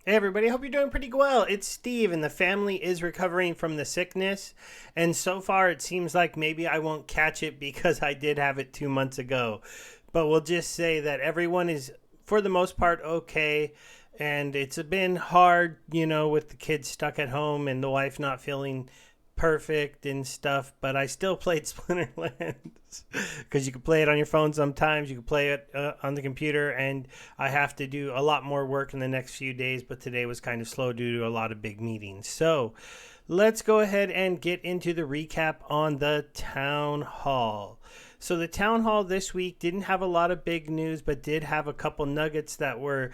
Hey everybody, hope you're doing pretty well. It's Steve, and the family is recovering from the sickness. And so far, it seems like maybe I won't catch it because I did have it 2 months ago. But we'll just say that everyone is, for the most part, okay. And it's been hard, with the kids stuck at home and the wife not feeling perfect and stuff. But I still played Splinterlands because you can play it on your phone sometimes. You can play it on the computer, and I have to do a lot more work in the next few days. But today was kind of slow due to a lot of big meetings. So let's go ahead and get into the recap on the town hall. So the town hall this week didn't have a lot of big news, but did have a couple nuggets that were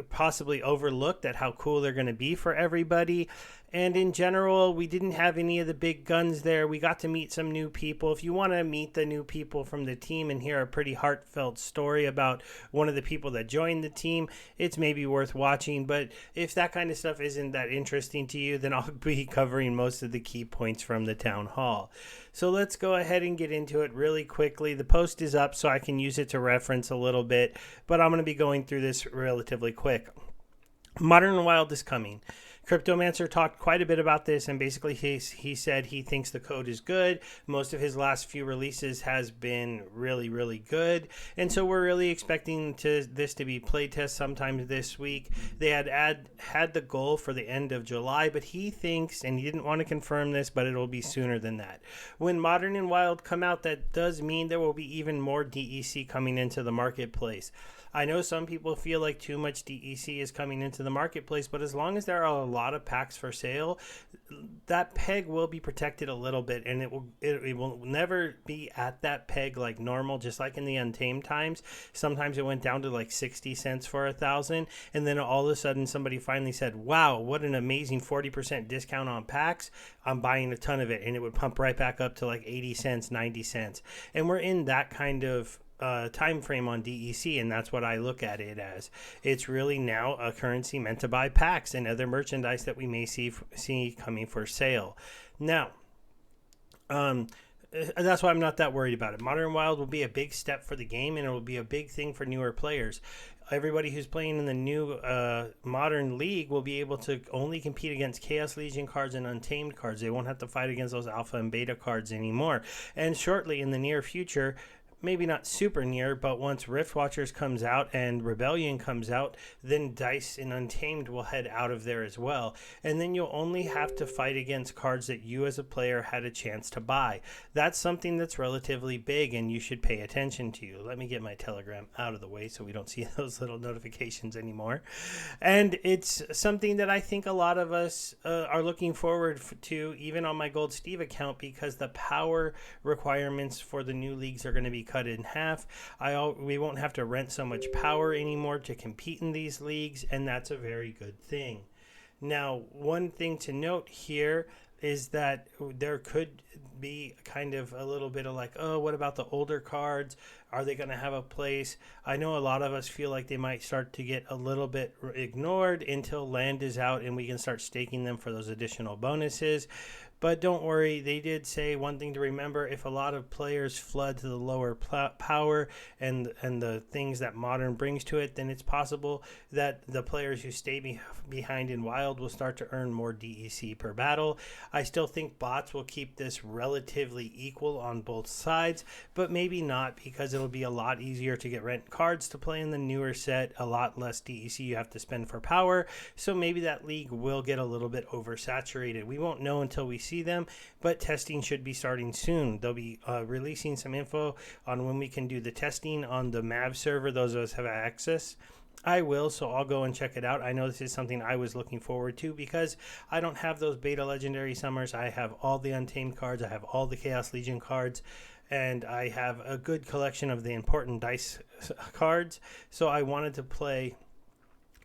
possibly overlooked at how cool they're going to be for everybody. And in general, we didn't have any of the big guns there. We got to meet some new people. If you want to meet the new people from the team and hear a pretty heartfelt story about one of the people that joined the team, it's maybe worth watching. But if that kind of stuff isn't that interesting to you, then I'll be covering most of the key points from the town hall. So let's go ahead and get into it really quickly. The post is up so I can use it to reference a little bit, but I'm going to be going through this relatively quick. Modern and Wild is coming. Cryptomancer talked quite a bit about this, and basically he said he thinks the code is good. Most of his last few releases has been really, really good, and so we're really expecting this to be playtest sometime this week. They had the goal for the end of July, but he thinks, and he didn't want to confirm this, but it'll be sooner than that. When Modern and Wild come out, that does mean there will be even more DEC coming into the marketplace. I know some people feel like too much DEC is coming into the marketplace, but as long as there are a lot of packs for sale, that peg will be protected a little bit, and it will never be at that peg like normal. Just like in the Untamed times, sometimes it went down to like 60 cents for 1,000, and then all of a sudden somebody finally said, "Wow, what an amazing 40% discount on packs! I'm buying a ton of it," and it would pump right back up to like 80 cents, 90 cents, and we're in that kind of time frame on DEC, and that's what I look at it as. It's really now a currency meant to buy packs and other merchandise that we may see coming for sale. Now, that's why I'm not that worried about it. Modern Wild will be a big step for the game, and it will be a big thing for newer players. Everybody who's playing in the new Modern League will be able to only compete against Chaos Legion cards and Untamed cards. They won't have to fight against those Alpha and Beta cards anymore. And shortly, in the near future, maybe not super near, but once Rift Watchers comes out and Rebellion comes out, then Dice and Untamed will head out of there as well. And then you'll only have to fight against cards that you as a player had a chance to buy. That's something that's relatively big, and you should pay attention to. Let me get my Telegram out of the way so we don't see those little notifications anymore. And it's something that I think a lot of us are looking forward to, even on my Gold Steve account, because the power requirements for the new leagues are going to be cut in half. We won't have to rent so much power anymore to compete in these leagues, and that's a very good thing. Now, one thing to note here is that there could be kind of a little bit of like, oh, what about the older cards? Are they going to have a place? I know a lot of us feel like they might start to get a little bit ignored until land is out and we can start staking them for those additional bonuses. But don't worry, they did say one thing to remember: if a lot of players flood to the lower power and the things that Modern brings to it, then it's possible that the players who stay behind in Wild will start to earn more DEC per battle. I still think bots will keep this relatively equal on both sides, but maybe not, because it'll be a lot easier to get rent cards to play in the newer set, a lot less DEC you have to spend for power, so maybe that league will get a little bit oversaturated. We won't know until we see them, but testing should be starting soon. They'll be releasing some info on when we can do the testing on the MAV server. Those of us have access. I will, so I'll go and check it out. I know this is something I was looking forward to because I don't have those beta legendary summers. I have all the Untamed cards. I have all the Chaos Legion cards, and I have a good collection of the important dice cards. So I wanted to play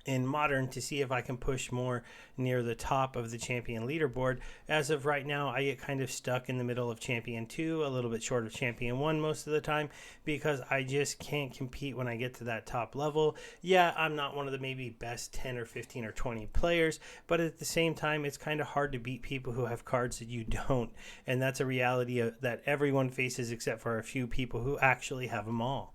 in Modern to see if I can push more near the top of the champion leaderboard. As of right now, I get kind of stuck in the middle of champion 2, a little bit short of champion 1 most of the time, because I just can't compete when I get to that top level. Yeah, I'm not one of the maybe best 10 or 15 or 20 players, but at the same time, it's kind of hard to beat people who have cards that you don't, and that's a reality that everyone faces except for a few people who actually have them all.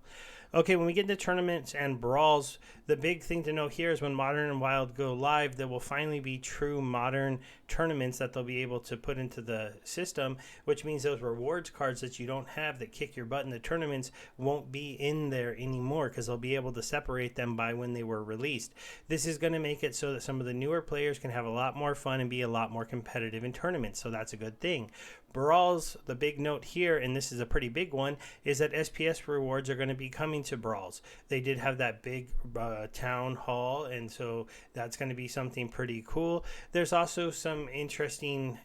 Okay, when we get into tournaments and brawls, the big thing to know here is when Modern and Wild go live, there will finally be true modern tournaments that they'll be able to put into the system, which means those rewards cards that you don't have that kick your butt in the tournaments won't be in there anymore because they'll be able to separate them by when they were released. This is going to make it so that some of the newer players can have a lot more fun and be a lot more competitive in tournaments, so that's a good thing. Brawls, the big note here, and this is a pretty big one, is that SPS rewards are going to be coming to Brawls. They did have that big Townhall, and so that's going to be something pretty cool. There's also some interesting,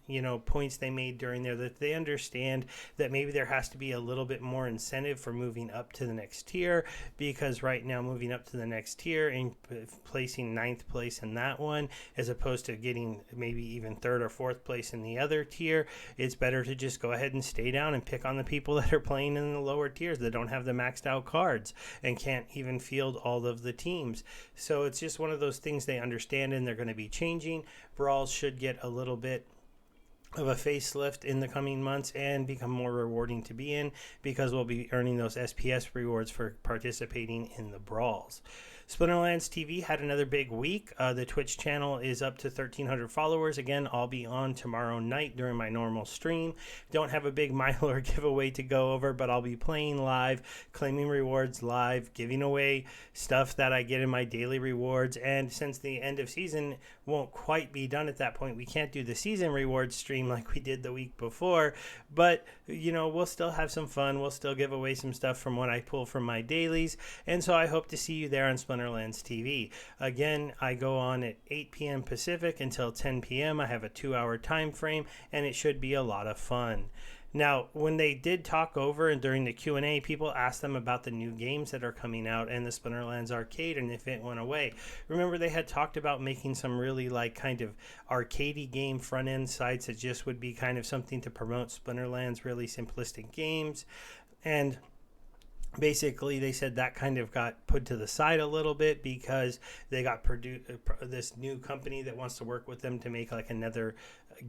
points they made during there that they understand that maybe there has to be a little bit more incentive for moving up to the next tier, because right now moving up to the next tier and placing 9th place in that one, as opposed to getting maybe even 3rd or 4th place in the other tier, it's better to just go ahead and stay down and pick on the people that are playing in the lower tiers that don't have the maxed out cards and can't even field all of the teams. So it's just one of those things they understand and they're going to be changing. Brawls should get a little bit of a facelift in the coming months and become more rewarding to be in, because we'll be earning those SPS rewards for participating in the brawls. Splinterlands TV had another big week. The Twitch channel is up to 1,300 followers. Again, I'll be on tomorrow night during my normal stream. Don't have a big Milo or giveaway to go over, but I'll be playing live, claiming rewards live, giving away stuff that I get in my daily rewards. And since the end of season won't quite be done at that point, we can't do the season rewards stream like we did the week before. But, we'll still have some fun. We'll still give away some stuff from what I pull from my dailies. And so I hope to see you there on Splinterlands TV. Again, I go on at 8 p.m. Pacific until 10 p.m. I have a 2-hour time frame, and it should be a lot of fun. Now, when they did talk over and during the Q&A, people asked them about the new games that are coming out and the Splinterlands arcade and if it went away. Remember, they had talked about making some really kind of arcadey game front-end sites that just would be kind of something to promote Splinterlands, really simplistic games. And basically, they said that kind of got put to the side a little bit because they got this new company that wants to work with them to make another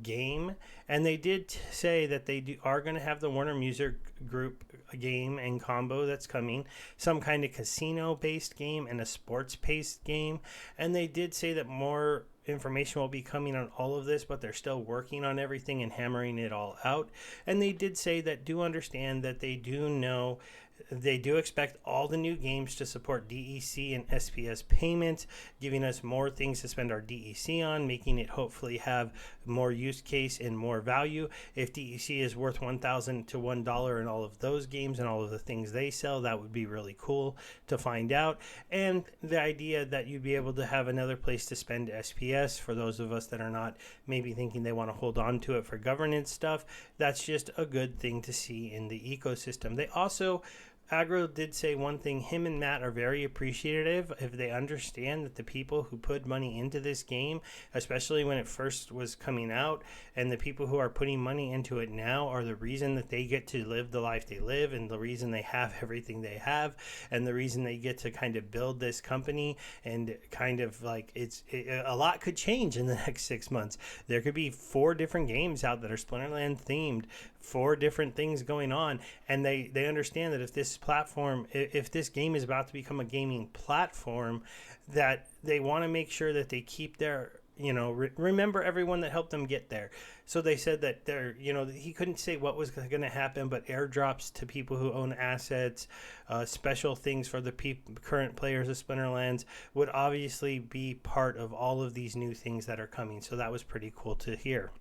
game. And they did say that they are going to have the Warner Music Group game and combo that's coming, some kind of casino-based game and a sports-based game. And they did say that more information will be coming on all of this, but they're still working on everything and hammering it all out. And they did say that do understand that they do expect all the new games to support DEC and SPS payments, giving us more things to spend our DEC on, making it hopefully have more use case and more value. If DEC is worth $1,000 to $1 in all of those games and all of the things they sell, that would be really cool to find out. And the idea that you'd be able to have another place to spend SPS for those of us that are not maybe thinking they want to hold on to it for governance stuff, that's just a good thing to see in the ecosystem. They also Agro did say one thing. Him and Matt are very appreciative if they understand that the people who put money into this game, especially when it first was coming out, and the people who are putting money into it now are the reason that they get to live the life they live and the reason they have everything they have and the reason they get to kind of build this company. And kind of a lot could change in the next 6 months. There could be 4 different games out that are Splinterland themed, 4 different things going on, and they understand that if this game is about to become a gaming platform, that they want to make sure that they keep their remember everyone that helped them get there. So they said that he couldn't say what was going to happen, but airdrops to people who own assets, special things for the current players of Splinterlands would obviously be part of all of these new things that are coming. So that was pretty cool to hear.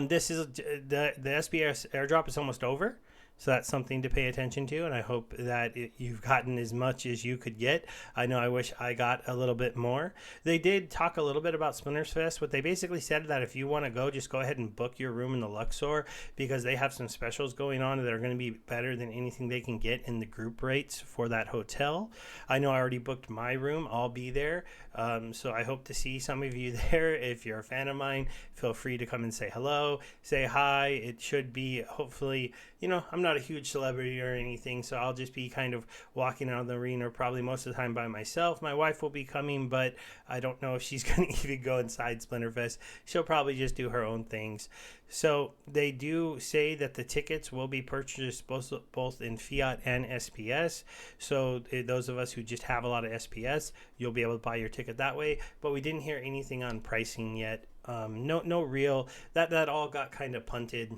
This is the SBS airdrop is almost over. So that's something to pay attention to, and I hope that you've gotten as much as you could get. I know I wish I got a little bit more. They did talk a little bit about Splinters Fest, but they basically said that if you want to go, just go ahead and book your room in the Luxor, because they have some specials going on that are going to be better than anything they can get in the group rates for that hotel. I know I already booked my room. I'll be there. So I hope to see some of you there. If you're a fan of mine, feel free to come and say hello, say hi. It should be, hopefully, I'm not a huge celebrity or anything, so I'll just be kind of walking out of the arena probably most of the time by myself. My wife will be coming, but I don't know if she's going to even go inside Splinterfest. She'll probably just do her own things. So they do say that the tickets will be purchased both in fiat and SPS. So those of us who just have a lot of SPS, you'll be able to buy your ticket that way. But we didn't hear anything on pricing yet. No real, that all got kind of punted.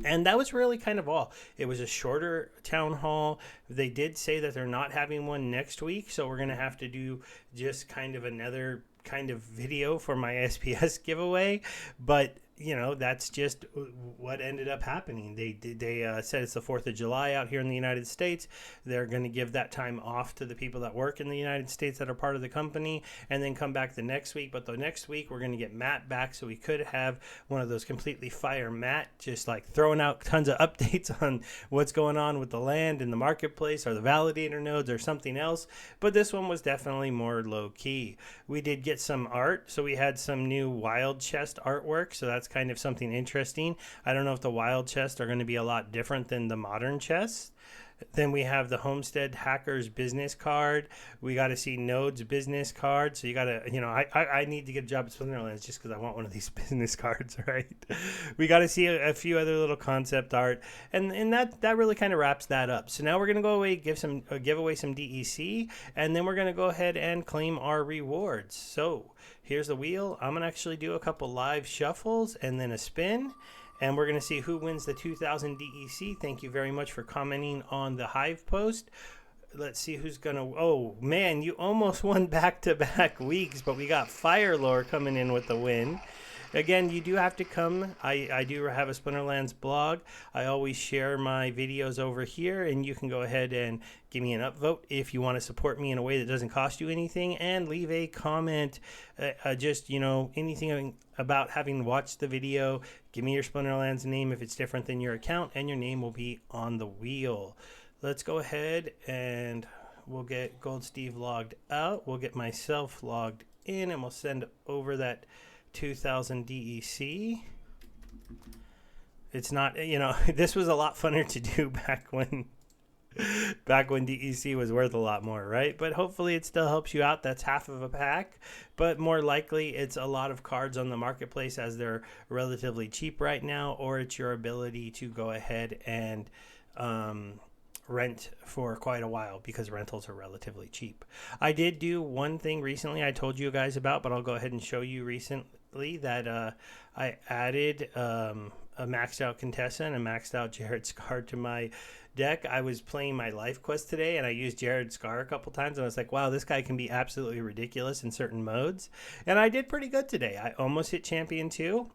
And that was really kind of all. It was a shorter town hall. They did say that they're not having one next week, so we're going to have to do just kind of another kind of video for my SPS giveaway. But that's just what ended up happening. They said it's the 4th of July out here in the United States. They're going to give that time off to the people that work in the United States that are part of the company, and then come back the next week. But the next week we're going to get Matt back, so we could have one of those completely fire Matt, just like throwing out tons of updates on what's going on with the land and the marketplace or the validator nodes or something else. But this one was definitely more low key. We did get some art, so we had some new wild chest artwork, so that's kind of something interesting. I don't know if the wild chests are going to be a lot different than the modern chests. Then we have the Homestead Hackers business card. We got to see Node's business card. So you got to, I need to get a job at Splinterlands just because I want one of these business cards, right? We got to see a few other little concept art. And that really kind of wraps that up. So now we're going to go away, give away some DEC. And then we're going to go ahead and claim our rewards. So here's the wheel. I'm going to actually do a couple live shuffles and then a spin. And we're going to see who wins the 2000 DEC. Thank you very much for commenting on the Hive post. Let's see who's going to... Oh, man, you almost won back-to-back weeks, but we got Firelore coming in with the win. Again, you do have to come. I do have a Splinterlands blog. I always share my videos over here, and you can go ahead and give me an upvote if you want to support me in a way that doesn't cost you anything, and leave a comment, anything about having watched the video. Give me your Splinterlands name if it's different than your account, and your name will be on the wheel. Let's go ahead and we'll get Gold Steve logged out. We'll get myself logged in, and we'll send over that 2000 DEC. It's not, this was a lot funner to do back when DEC was worth a lot more, right? But hopefully it still helps you out. That's half of a pack, but more likely it's a lot of cards on the marketplace as they're relatively cheap right now, or it's your ability to go ahead and rent for quite a while because rentals are relatively cheap. I did do one thing recently I told you guys about, but I'll go ahead and show you recently that I added a maxed out Contessa and a maxed out Jared Scar to my deck. I was playing my life quest today and I used Jared Scar a couple times and I was like, wow, this guy can be absolutely ridiculous in certain modes. And I did pretty good today. I almost hit Champion 2.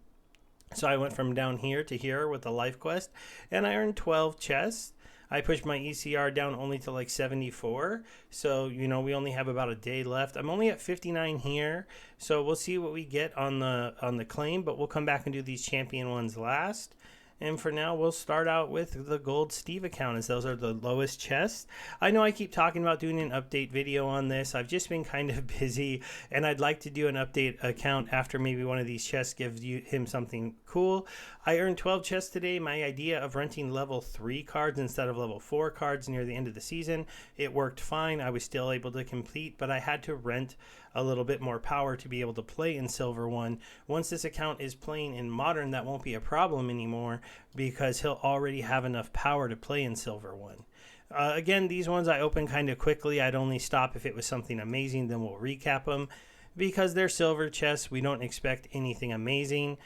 So I went from down here to here with the life quest and I earned 12 chests. I pushed my ECR down only to like 74. So, we only have about a day left. I'm only at 59 here. So we'll see what we get on the claim, but we'll come back and do these champion ones last. And for now, we'll start out with the Gold Steve account, as those are the lowest chests. I know I keep talking about doing an update video on this. I've just been kind of busy, and I'd like to do an update account after maybe one of these chests gives him something cool. I earned 12 chests today. My idea of renting level 3 cards instead of level 4 cards near the end of the season, it worked fine. I was still able to complete, but I had to rent a little bit more power to be able to play in Silver 1. Once this account is playing in Modern, that won't be a problem anymore because he'll already have enough power to play in Silver 1. Again, these ones I open kind of quickly. I'd only stop if it was something amazing, then we'll recap them. Because they're silver chests, we don't expect anything amazing.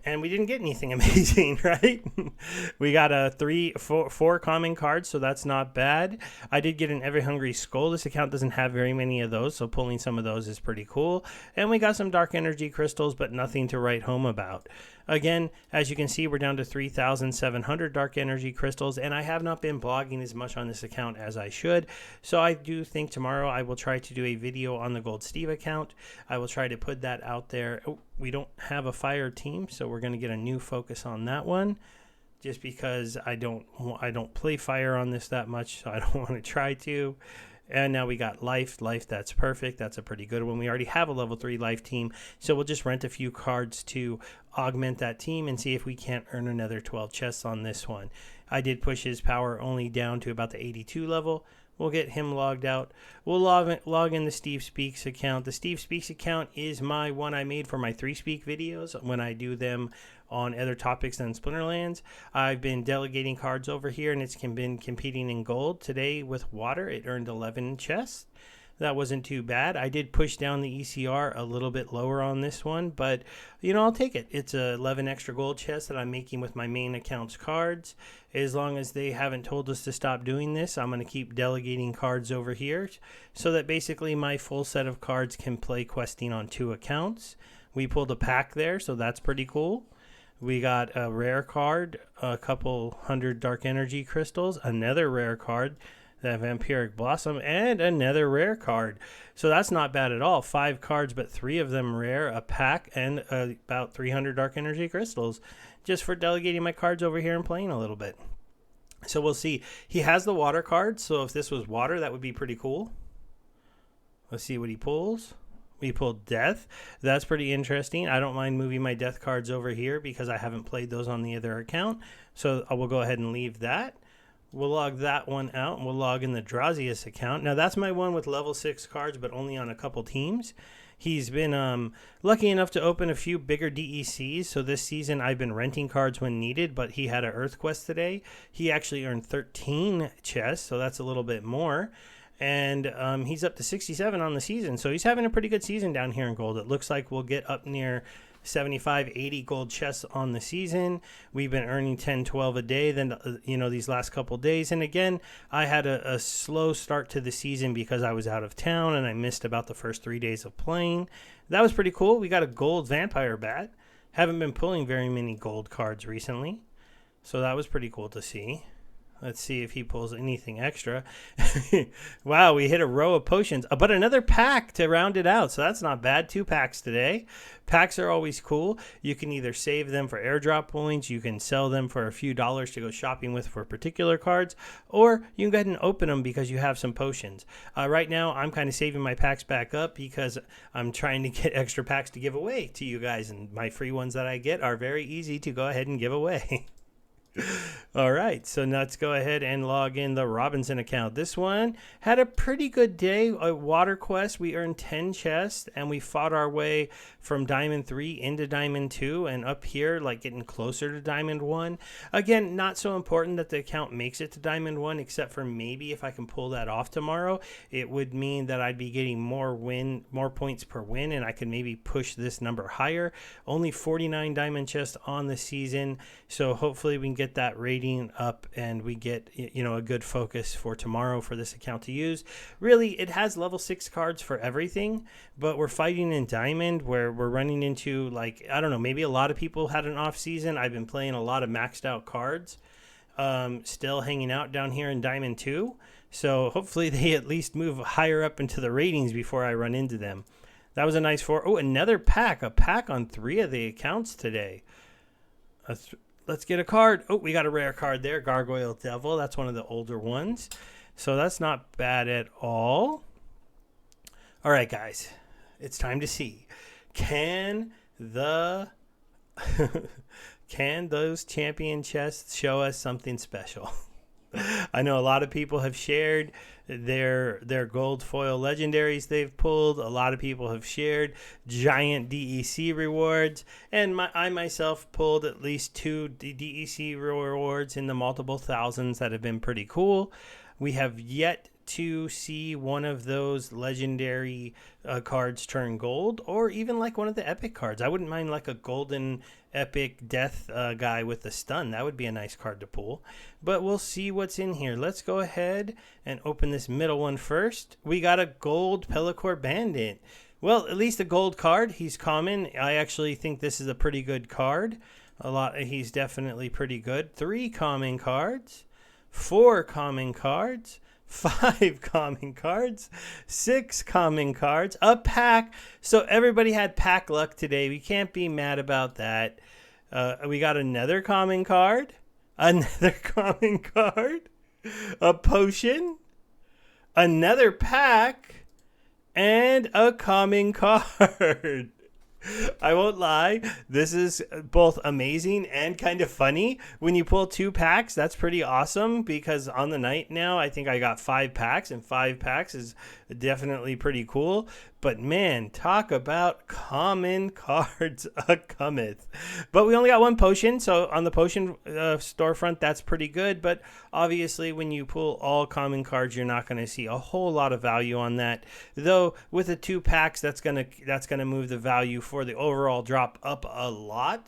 And we didn't get anything amazing, right? We got four common cards, so that's not bad. I did get an Ever Hungry Skull. This account doesn't have very many of those, so pulling some of those is pretty cool. And we got some Dark Energy Crystals, but nothing to write home about. Again, as you can see, we're down to 3,700 Dark Energy Crystals, and I have not been blogging as much on this account as I should. So I do think tomorrow I will try to do a video on the Gold Steve account. I will try to put that out there. Oh, we don't have a fire team, so we're going to get a new focus on that one. Just because I don't play fire on this that much, so I don't want to try to. And now we got life, that's perfect. That's a pretty good one. We already have a level 3 life team, so we'll just rent a few cards to augment that team and see if we can't earn another 12 chests on this one. I did push his power only down to about the 82 level. We'll get him logged out. We'll log in the Steve Speaks account. The Steve Speaks account is my one I made for my 3Speak videos when I do them on other topics than Splinterlands. I've been delegating cards over here, and it's been competing in gold. Today with water, it earned 11 chests. That wasn't too bad. I did push down the ECR a little bit lower on this one, but, you know, I'll take it. It's 11 extra gold chests that I'm making with my main account's cards. As long as they haven't told us to stop doing this, I'm going to keep delegating cards over here so that basically my full set of cards can play questing on 2 accounts. We pulled a pack there, so that's pretty cool. We got a rare card, a couple 100 dark energy crystals, another rare card, that Vampiric Blossom, and another rare card. So that's not bad at all. 5 cards, but 3 of them rare, a pack, and about 300 dark energy crystals, just for delegating my cards over here and playing a little bit. So we'll see. He has the water card, so if this was water, that would be pretty cool. Let's see what he pulls. We pulled Death. That's pretty interesting. I don't mind moving my Death cards over here because I haven't played those on the other account. So I will go ahead and leave that. We'll log that one out, and we'll log in the Drazius account. Now, that's my one with level 6 cards, but only on a couple teams. He's been lucky enough to open a few bigger DECs, so this season I've been renting cards when needed, but he had an Earth Quest today. He actually earned 13 chests, so that's a little bit more. And he's up to 67 on the season, so he's having a pretty good season down here in gold. It looks like we'll get up near 75, 80 gold chests on the season. We've been earning 10, 12 a day then, you know, these last couple days. And again, I had a slow start to the season because I was out of town and I missed about the first 3 days of playing. That was pretty cool. We got a gold vampire bat. Haven't been pulling very many gold cards recently, so that was pretty cool to see. Let's see if he pulls anything extra. Wow, we hit a row of potions. But another pack to round it out. So that's not bad. 2 packs today. Packs are always cool. You can either save them for airdrop points. You can sell them for a few dollars to go shopping with for particular cards. Or you can go ahead and open them because you have some potions. Right now, I'm kind of saving my packs back up because I'm trying to get extra packs to give away to you guys. And my free ones that I get are very easy to go ahead and give away. All right, so now let's go ahead and log in the Robinson account. This one had a pretty good day. A water quest, we earned 10 chests, and we fought our way from Diamond 3 into Diamond 2, and up here, like getting closer to Diamond 1. Again, not so important that the account makes it to Diamond 1, except for maybe if I can pull that off tomorrow, it would mean that I'd be getting more points per win, and I could maybe push this number higher. Only 49 Diamond chests on the season, so hopefully we can get that rating up and we get, you know, a good focus for tomorrow for this account to use. Really, it has level 6 cards for everything, but we're fighting in Diamond where we're running into, like, I don't know, maybe a lot of people had an off season. I've been playing a lot of maxed out cards, still hanging out down here in Diamond 2, so hopefully they at least move higher up into the ratings before I run into them. That was a nice 4. Oh, another pack, a pack on 3 of the accounts today. Let's get a card. Oh, we got a rare card there. Gargoyle Devil. That's one of the older ones. So that's not bad at all. All right, guys. It's time to see. Can those champion chests show us something special? I know a lot of people have shared their gold foil legendaries they've pulled. A lot of people have shared giant DEC rewards, and I myself pulled at least 2 DEC rewards in the multiple thousands that have been pretty cool. We have yet to see one of those legendary cards turn gold, or even like one of the epic cards. I wouldn't mind like a golden epic death guy with the stun. That would be a nice card to pull, but we'll see what's in here. Let's go ahead and open this middle one first. We got a gold Pellicor Bandit. Well, at least a gold card. He's common. I actually think this is a pretty good card. He's definitely pretty good. 3 common cards, 4 common cards, 5 common cards, 6 common cards, a pack. So everybody had pack luck today. We can't be mad about that. We got another common card, another common card, a potion, another pack, and a common card. I won't lie. This is both amazing and kind of funny. When you pull 2 packs, that's pretty awesome because on the night now, I think I got 5 packs, and 5 packs is definitely pretty cool. But man, talk about common cards a cometh. But we only got 1 potion, so on the potion storefront, that's pretty good. But obviously, when you pull all common cards, you're not going to see a whole lot of value on that. Though with the 2 packs, that's gonna move the value for the overall drop up a lot,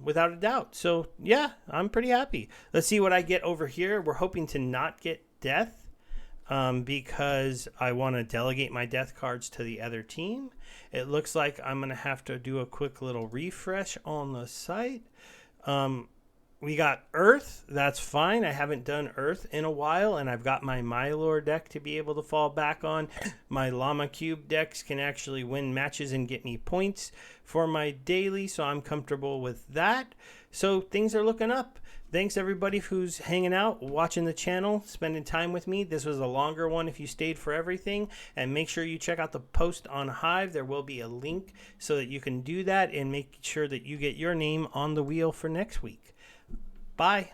without a doubt. So yeah, I'm pretty happy. Let's see what I get over here. We're hoping to not get death, because I want to delegate my death cards to the other team. It looks like I'm gonna have to do a quick little refresh on the site. We got Earth. That's fine. I haven't done Earth in a while, and I've got my Mylor deck to be able to fall back on. My Llama Cube decks can actually win matches and get me points for my daily, so I'm comfortable with that. So things are looking up. Thanks everybody who's hanging out, watching the channel, spending time with me. This was a longer one if you stayed for everything. And make sure you check out the post on Hive. There will be a link so that you can do that and make sure that you get your name on the wheel for next week. Bye.